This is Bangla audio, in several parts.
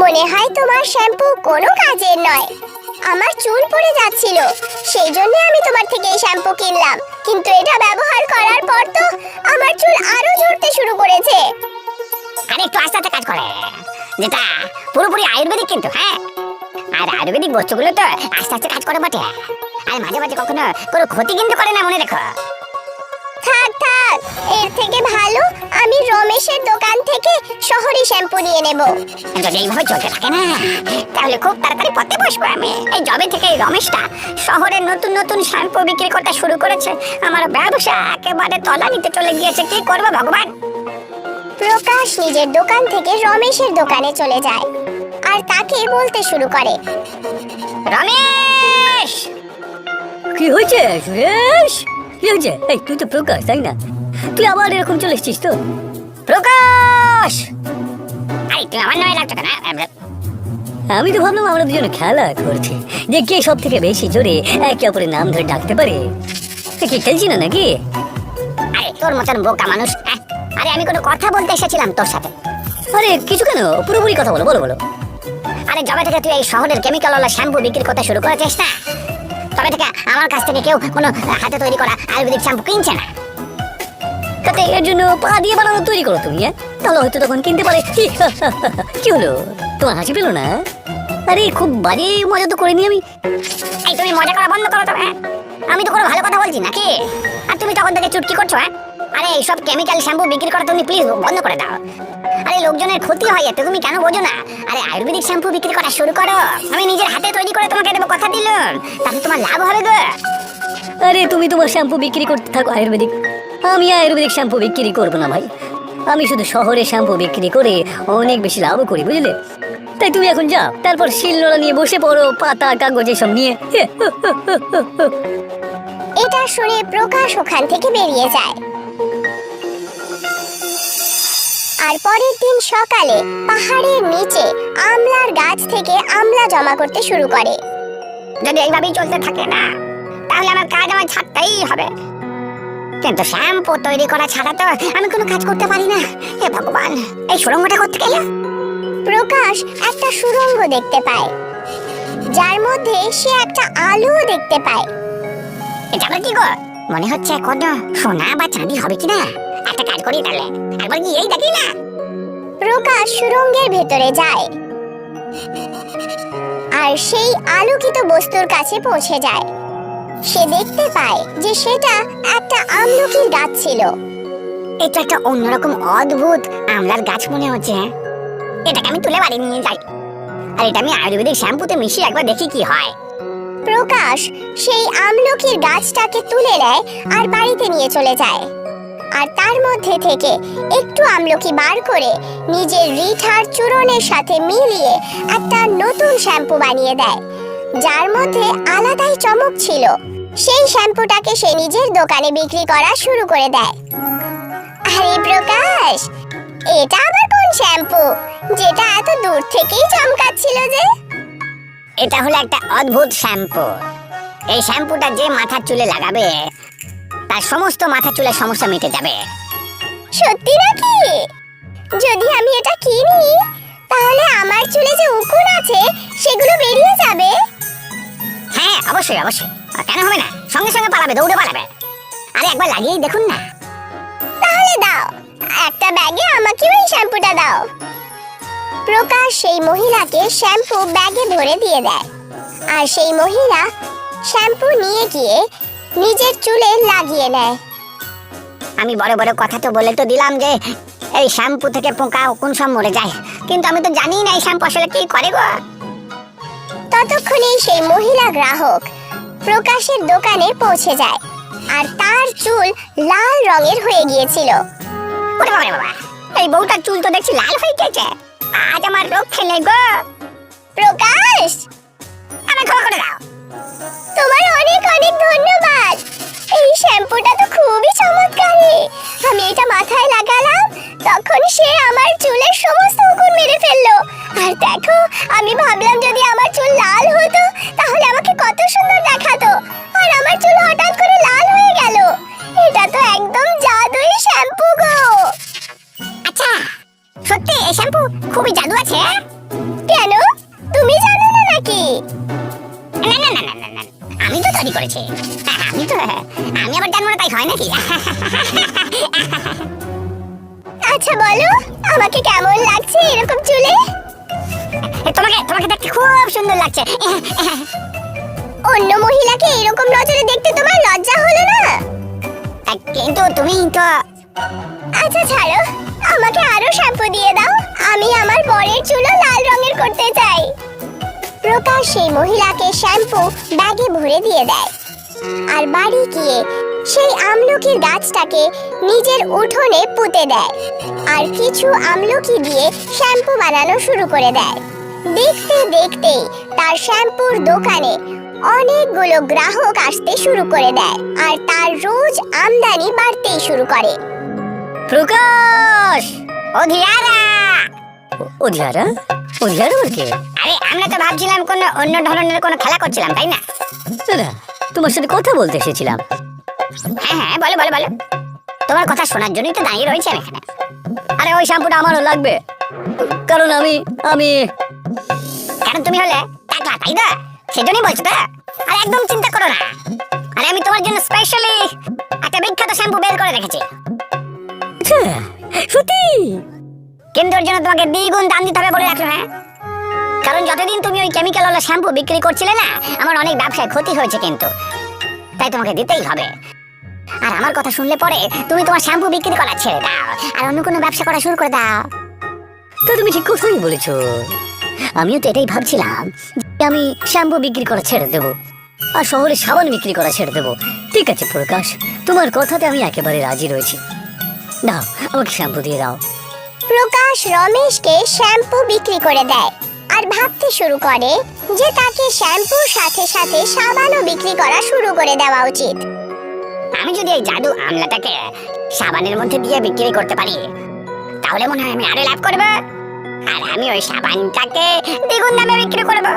মনে হয় তোমার শ্যাম্পু কোনো কাজের নয়। আমার চুল পড়ে যাচ্ছিল, সেই জন্য আমি তোমার থেকে এই শ্যাম্পু কিনলাম, কিন্তু এটা ব্যবহার করার পর তো আমার চুল আরো ঝরতে শুরু করেছে। আরে একটু আস্তে আস্তে কাজ করে, যেটা পুরোপুরি আয়ুর্বেদিক কিন্তু। হ্যাঁ, আর আয়ুর্বেদিক বস্তুগুলো তো আস্তে আস্তে কাজ করে বটে, আর মাঝে মাঝে কখনো কোনো ক্ষতি কিন্তু করে না, মনে রেখো। থাক থাক, এর থেকে ভালো আমি রমেশের দোকান থেকে শহরি শ্যাম্পু নিয়ে নেব। যদি এইভাবে চলতে থাকে না, তাহলে খুব তাড়াতাড়ি পথে বসবো আমি। এই জবে থেকে এই রমেশটা শহরে নতুন নতুন শ্যাম্পু বিক্রি করতে শুরু করেছে, আমার ব্যবসা একেবারে তলানিতে চলে গিয়েছে। কি করবো ভগবান। প্রকাশ নিজের দোকান থেকে রমেশের দোকানে চলে যায় আর তাকে বলতে শুরু করে, রমেশ! কি হয়েছে সুরেশ? কি হয়েছে? এই তুই তো প্রকাশ, তাই না? তুই আবার এরকম চলে এসেছিস তো? প্রকাশ! আরে তুই আমার নামে ডাকছো কেন? আমি তো ভাবলাম আমরা দুজনে খেলা করছি, যে কে সব থেকে বেশি জোরে একে অপরের নাম ধরে ডাকতে পারে। কি খেলছি না নাকি? আরে তোর মতন বোকা মানুষ। আরে আমি কোনো কথা বলতে এসেছিলাম তোর সাথে। আরে কিছু কেন, পুরোপুরি কথা বলো, বলো বলো। আরে যবে থেকে তুই এই শহরের কেমিক্যালওয়ালা শ্যাম্পু বিক্রি করতে শুরু করেছিস না, তবে থেকে আমার কাছ থেকে কেউ কোনো হাতে তৈরি করা আয়ুর্বেদিক শ্যাম্পু কিনছে না। তাতে এর জন্য পা দিয়ে বানানো তৈরি করো তুমি, তাহলে হয়তো তখন কিনতে পারে। কি হলো, তোমার হাসি পেলো না? আরে খুব বাজে মজা তো করিনি আমি। এই তুমি মজা করা বন্ধ করো তো। আমি তো কোনো ভালো কথা বলছি নাকি, আর তুমি তখন থেকে চুটকি করছো। আরে এইসব কেমিক্যাল শ্যাম্পু বিক্রি করা তুমি প্লিজ বন্ধ করে দাও। আরে লোকজনের ক্ষতি হয় এতে, তুমি কেন বোঝো না? আরে আয়ুর্বেদিক শ্যাম্পু বিক্রি করা শুরু করো, আমি নিজের হাতে তৈরি করে তোমাকে দেবো, কথা দিলাম। তাতে তোমার লাভ হবে গো। আরে তুমি তোমার শ্যাম্পু বিক্রি করতে থাকো আয়ুর্বেদিক, আমি আয়ুর্বেদিক শ্যাম্পু বিক্রি করবো না ভাই। আমি শুধু শহরে শ্যাম্পু বিক্রি করে অনেক বেশি লাভ করি, বুঝলে? তাই তুমি এখন যাও, তারপর শিলনোড়া নিয়ে বসে পড়ো, পাতা কাগজ এসব নিয়ে। এটা শুনে প্রকাশ ওখান থেকে বেরিয়ে যায়। আর পরের দিন সকালে পাহাড়ের নিচে আমলার গাছ থেকে আমলা জমা করতে শুরু করে। যদি এইভাবেই চলতে থাকে না, তাহলে আমার কাজ আমার ছাড়তেই হবে। কিন্তু শ্যাম্পু তৈরি করা ছাড়া তো আমি কোনো কাজ করতে পারি না। হে ভগবান, এই সুড়ঙ্গটা করতে গেলে প্রকাশ একটা সুড়ঙ্গ দেখতে পায়, যার মধ্যে সে একটা আলোও দেখতে পায়। এটা আবার কি গো? মনে হচ্ছে কোনো সোনা বা চাঁদি হবে কিনা। একটা কাজ করি তাহলে, একবার গিয়েই দেখি না। প্রকাশ সুড়ঙ্গের ভেতরে যায় আর সেই আলোকিত বস্তুর কাছে পৌঁছে যায়। সে দেখতে পায় যে সেটা একটা আমলকির গাছ ছিল। এটা একটা অন্যরকম অদ্ভুত আমলার গাছ মনে হচ্ছে। এটাকে আমি তুলে বাড়ি নিয়ে যাই, আর এটা আমি আয়ুর্বেদিক শ্যাম্পুতে মিশিয়ে একবার দেখি কি হয়। প্রকাশ সেই আমলকির গাছটাকে তুলে নেয় আর বাড়িতে নিয়ে চলে যায়, আর তার মধ্যে থেকে একটু আমলকি বার করে নিজের রিঠার চূর্ণের সাথে মিলিয়ে একটা নতুন শ্যাম্পু বানিয়ে দেয়, যার মধ্যে আলাদাই চমক ছিল। সেই শ্যাম্পুটাকে সে নিজের দোকানে বিক্রি করা শুরু করে দেয়। আরে প্রকাশ, এটা আবার কোন শ্যাম্পু যেটা এত দূর থেকেই চমকাচ্ছিল যে? এটা হলো একটা অদ্ভুত শ্যাম্পু। এই শ্যাম্পুটা যে মাথার চুলে লাগাবে, তার সমস্ত মাথার চুলের সমস্যা মিটে যাবে। সত্যি নাকি? যদি আমি এটা কিনি, তাহলে আমার চুলে যে উকুন আছে সেগুলো বেরিয়ে যাবে। হ্যাঁ অবশ্যই অবশ্যই, কেন হবে না? সঙ্গে সঙ্গে পালাবে, দৌড়ে পালাবে। আরে একবার লাগিয়েই দেখুন না। তাহলে দাও, একটা ব্যাগে আমাকেও এই শ্যাম্পুটা দাও। প্রকাশ সেই মহিলাকে শ্যাম্পু ব্যাগে ভরে দিয়ে দেয়, আর সেই মহিলা শ্যাম্পু নিয়ে গিয়ে নিজের চুলে লাগিয়ে নেয়। আমি বড় বড় কথা তো বলে তো দিলাম যে এই শ্যাম্পু থেকে পোকা কোন সব মরে যায়, কিন্তু আমি তো জানি না এই শ্যাম্পু আসলে কি করে গো। ততক্ষণে সেই মহিলা গ্রাহক প্রকাশের দোকানে পৌঁছে যায়, আর তার চুল লাল রঙের হয়ে গিয়েছিল। ওরে বাবা রে বাবা, এই বউটার চুল তো দেখছি লাল হয়ে গেছে। আজ আমার রক্ষে নেই গো। প্রকাশ, আমাকে ক্ষমা করে দাও। তোমার অনেক অনেক ধন্যবাদ। এই শ্যাম্পুটা তো খুবই চমৎকারী। আমি এটা মাথায় লাগালাম, তখন সে আমার চুলের সমস্ত উকুন মেরে ফেললো। আর দেখো, আমি ভাবলাম যদি আমার চুল লাল হতো তাহলে আমাকে কত সুন্দর দেখাতো, আর আমার চুল হঠাৎ করে লাল হয়ে গেল। এটা তো একদম জাদুই শ্যাম্পু গো। আচ্ছা, সত্যি এই শ্যাম্পু খুবই জাদু আছে। কেন, তুমি জানো না নাকি? না না না না না না, আমি তো তৈরি করেছি। আমি আবার জানবো না তাই হয় নাকি? আচ্ছা বলো, আমাকে কেমন লাগছে এরকম চুলে? তোমাকে তোমাকে দেখতে খুব সুন্দর লাগছে। অন্য মহিলাকে এরকম নজরে দেখতে তোমার লজ্জা হলো না? কিন্তু তুমি তো আচ্ছা ছাড়ো, আমাকে আরো শ্যাম্পু দিয়ে দাও, আমি আমার বরের চুলও লাল রঙের করতে চাই। প্রকাশ সেই মহিলাকে শ্যাম্পু ব্যাগে ভরে দিয়ে দেয় আর বাড়ি গিয়ে সেই আমলকির গাছটাকে নিজের উঠোনে পুঁতে দেয় আর কিছু আমলকি দিয়ে শ্যাম্পু বানানো শুরু করে দেয়। দেখতে দেখতেই তার শ্যাম্পুর দোকানে অনেকগুলো গ্রাহক আসতে শুরু করে দেয় আর তার রোজ আমদানি বাড়তেই শুরু করে। প্রকাশ! অধিয়ারা! অধিয়ারা? অধিয়ারা বলকে? আরে আমরা তো ভাবছিলাম কোন অন্য ধরনের কোনো খেলা করছিলাম, তাই না? দাদা, তোমার সাথে কথা বলতে এসেছিলাম। হ্যাঁ হ্যাঁ, বলো বলো বলো। তোমার কথা শোনার জন্যই তো দাঁড়িয়ে রয়েছে আমি এখানে। আরে ওই শ্যাম্পুটা আমারও লাগবে, কারণ আমি কারণ তুমি হলে টাকলা, তাই না? সেজন্যই বলছো তো? আর একদম চিন্তা করো না, আরে আমি তোমার জন্য স্পেশালি একটা বিখ্যাত শ্যাম্পু বের করে রেখেছি। সত্যি? কিন্তু ওর জন্য তোমাকে দ্বিগুণ দাম দিতে হবে বলে রাখলো। হ্যাঁ, কারণ যতদিন তুমি ওই কেমিক্যালওয়ালা শ্যাম্পু বিক্রি করছিলে না, আমার অনেক ব্যবসায় ক্ষতি হয়েছে, কিন্তু তাই তোমাকে দিতেই হবে। আর আমার কথা শুনলে পরে তুমি তোমার শ্যাম্পু বিক্রি করা ছেড়ে দাও আর অন্য কোনো ব্যবসা করা শুরু করে দাও। তো তুমি ঠিক কথাই বলেছো, আমিও তো এটাই ভাবছিলাম যে আমি শ্যাম্পু বিক্রি করা ছেড়ে দেবো আর শহরে সাবান বিক্রি করা ছেড়ে দেবো। ঠিক আছে প্রকাশ, তোমার কথাতে আমি একেবারে রাজি রয়েছি। দাও, আমাকে শ্যাম্পু দিয়ে দাও। প্রকাশ রমেশকে শ্যাম্পু বিক্রি করে দেয় আর ভাবতে শুরু করে যে তাকে শ্যাম্পুর সাথে সাথে সাবানও বিক্রি করা শুরু করে দেওয়া উচিত। আমি যদি এই জাদু আমলাটাকে সাবানের মধ্যে দিয়ে বিক্রি করতে পারি, তাহলে মনে হয় আমি আরো লাভ করবো। আর আমি ওই সাবানটাকে দ্বিগুণ দামে বিক্রি করবো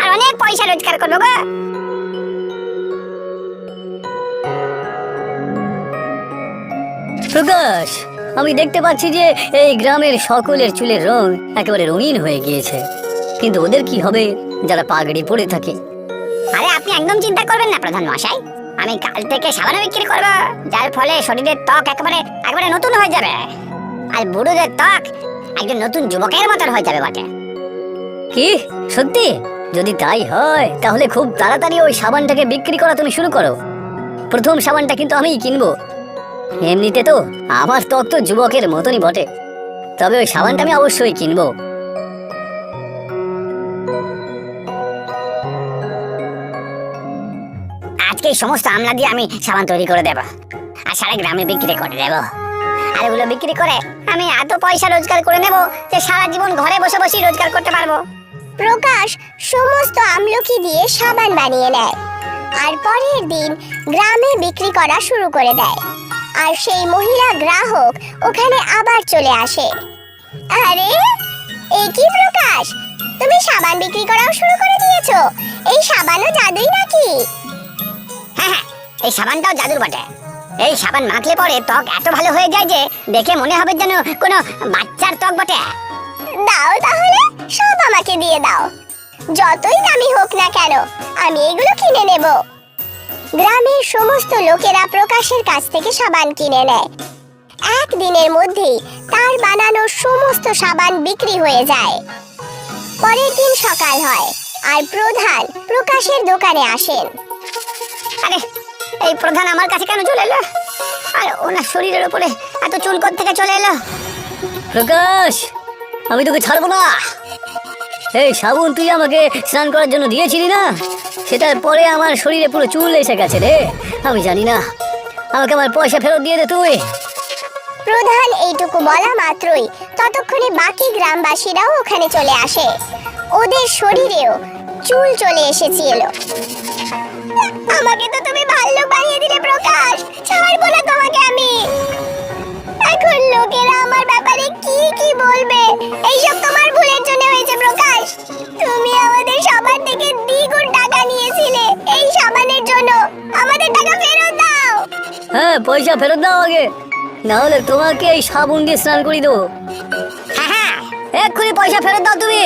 আর অনেক পয়সা রোজগার করবো গো। প্রকাশ, আমি দেখতে পাচ্ছি যে এই গ্রামের সকলের চুলের রং একেবারে রঙিন হয়ে গিয়েছে, কিন্তু ওদের কি হবে যারা পাগড়ি পরে থাকে? আরে আপনি একদম চিন্তা করবেন না প্রধান মশাই, আমি কাল থেকে সাবান বিক্রি করবো, যার ফলে শরীরের ত্বক একেবারে একেবারে নতুন হয়ে যাবে আর বুড়োদের ত্বক একজন নতুন যুবকের মতন হয়ে যাবে বটে। কি সত্যি? যদি তাই হয় তাহলে খুব তাড়াতাড়ি ওই সাবানটাকে বিক্রি করা তুমি শুরু করো। প্রথম সাবানটা কিন্তু আমিই কিনবো। এমনিতে তো আমার ত্বক তো যুবকের মতনই বটে, তবে ওই সাবানটা আমি অবশ্যই কিনবো। আজকে এই সমস্ত আমলা দিয়ে আমি সাবান তৈরি করে দেবো আর সারা গ্রামে বিক্রি করে দেবো। আর এগুলো বিক্রি করে আমি এত পয়সা রোজগার করে নেব যে সারা জীবন ঘরে বসে বসে রোজগার করতে পারবো। প্রকাশ সমস্ত আমলকি দিয়ে সাবান বানিয়ে নেয় আর পরের দিন গ্রামে বিক্রি করা শুরু করে দেয় আর সেই মহিলা গ্রাহক ওখানে আবার চলে আসে। আরে এই কি প্রকাশ, তুমি সাবান বিক্রি করাও শুরু করে দিয়েছো? এই সাবানও জাদুই নাকি? হ্যাঁ হ্যাঁ, এই সাবানটাও জাদুর বটে। এই সাবান মাখলে পরে ত্বক এত ভালো হয়ে যায় যে দেখে মনে হবে যেন কোনো বাচ্চার ত্বক বটে। দাও তাহলে, সব আমাকে দিয়ে দাও, যতই দামি হোক না কেন আমি এগুলো কিনে নেব। গ্রামের সমস্ত লোকেরা প্রকাশের কাছ থেকে সাবান কিনে নেয়। একদিনের মধ্যেই তার বানানো সমস্ত সাবান বিক্রি হয়ে যায়। পরের দিন সকাল হয় আর প্রধান প্রকাশের দোকানে আসেন। আরে এই প্রধান আমার কাছে কেন চলে এলো? আর ওনার শরীরের উপরে এত চুল কোথা থেকে চলে এলো? প্রকাশ, আমি তোকে ছাড়বো না। এই সাবুন তুই আমাকে স্নান করার জন্য দিয়েছিলি না, সেটার পরে আমার শরীরে পুরো চুল এসে গেছে রে। আমি জানি না, আমাকে আমার পয়সা ফেরত দিয়ে দে তুই। প্রধান এইটুকু বলা মাত্রই ততক্ষণে বাকি গ্রামবাসীরাও ওখানে চলে আসে। ওদের শরীরেও চুল চলে এসেছিল। আমাকে তো তুমি ভাল্লুক বানিয়ে দিলে প্রকাশ, ছাড়বো না তোমাকে আমি। এখন লোকেরা আমার ব্যাপারে কি কি বলবে? এইসব তোমার ভুলের জন্য হয়েছে প্রকাশ। তুমি আমাদের সবার থেকে দ্বিগুণ টাকা নিয়েছিলে এই সাবানের জন্য। আমাদের টাকা ফেরত দাও। হ্যাঁ, পয়সা ফেরত দাও আগে, না হলে তোমাকে এই সাবুন দিয়ে স্নান করিয়ে দেবো। হ্যাঁ হ্যাঁ, এক্ষুনি পয়সা ফেরত দাও তুমি,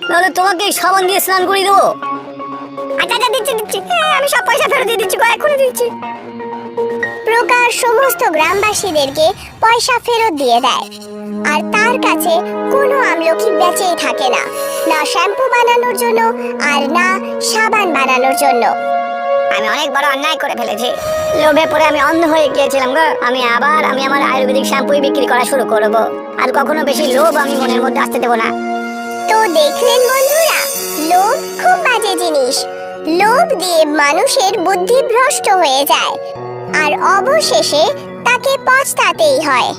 নাহলে তোমাকে এই সাবান দিয়ে স্নান করিয়ে দেবো। আচ্ছা আচ্ছা, দিচ্ছি হ্যাঁ, আমি সব পয়সা ফেরত দিয়ে দিচ্ছি গো, এক্ষুনি দিচ্ছি। প্রকাশ সমস্ত গ্রামবাসীদেরকে পয়সা ফেরত দিয়ে দেয়। আর তার কাছে কোনো আমলকি বেঁচেই থাকে না, না শ্যাম্পু বানানোর জন্য আর না সাবান বানানোর জন্য। আমি অনেক বড় অন্যায় করে ফেলেছি, লোভে পড়ে আমি অন্ধ হয়ে গিয়েছিলাম গো। আমি আমার আয়ুর্বেদিক শ্যাম্পুই বিক্রি করা শুরু করব, আর কখনো বেশি লোভ আমি মনের মধ্যে আসতে দেবো না। তো দেখলেন বন্ধুরা, লোভ খুব বাজে জিনিস। লোভ দিয়ে মানুষের বুদ্ধি ভ্রষ্ট হয়ে যায় আর অবশেষে তাকে পস্তাতেই হয়।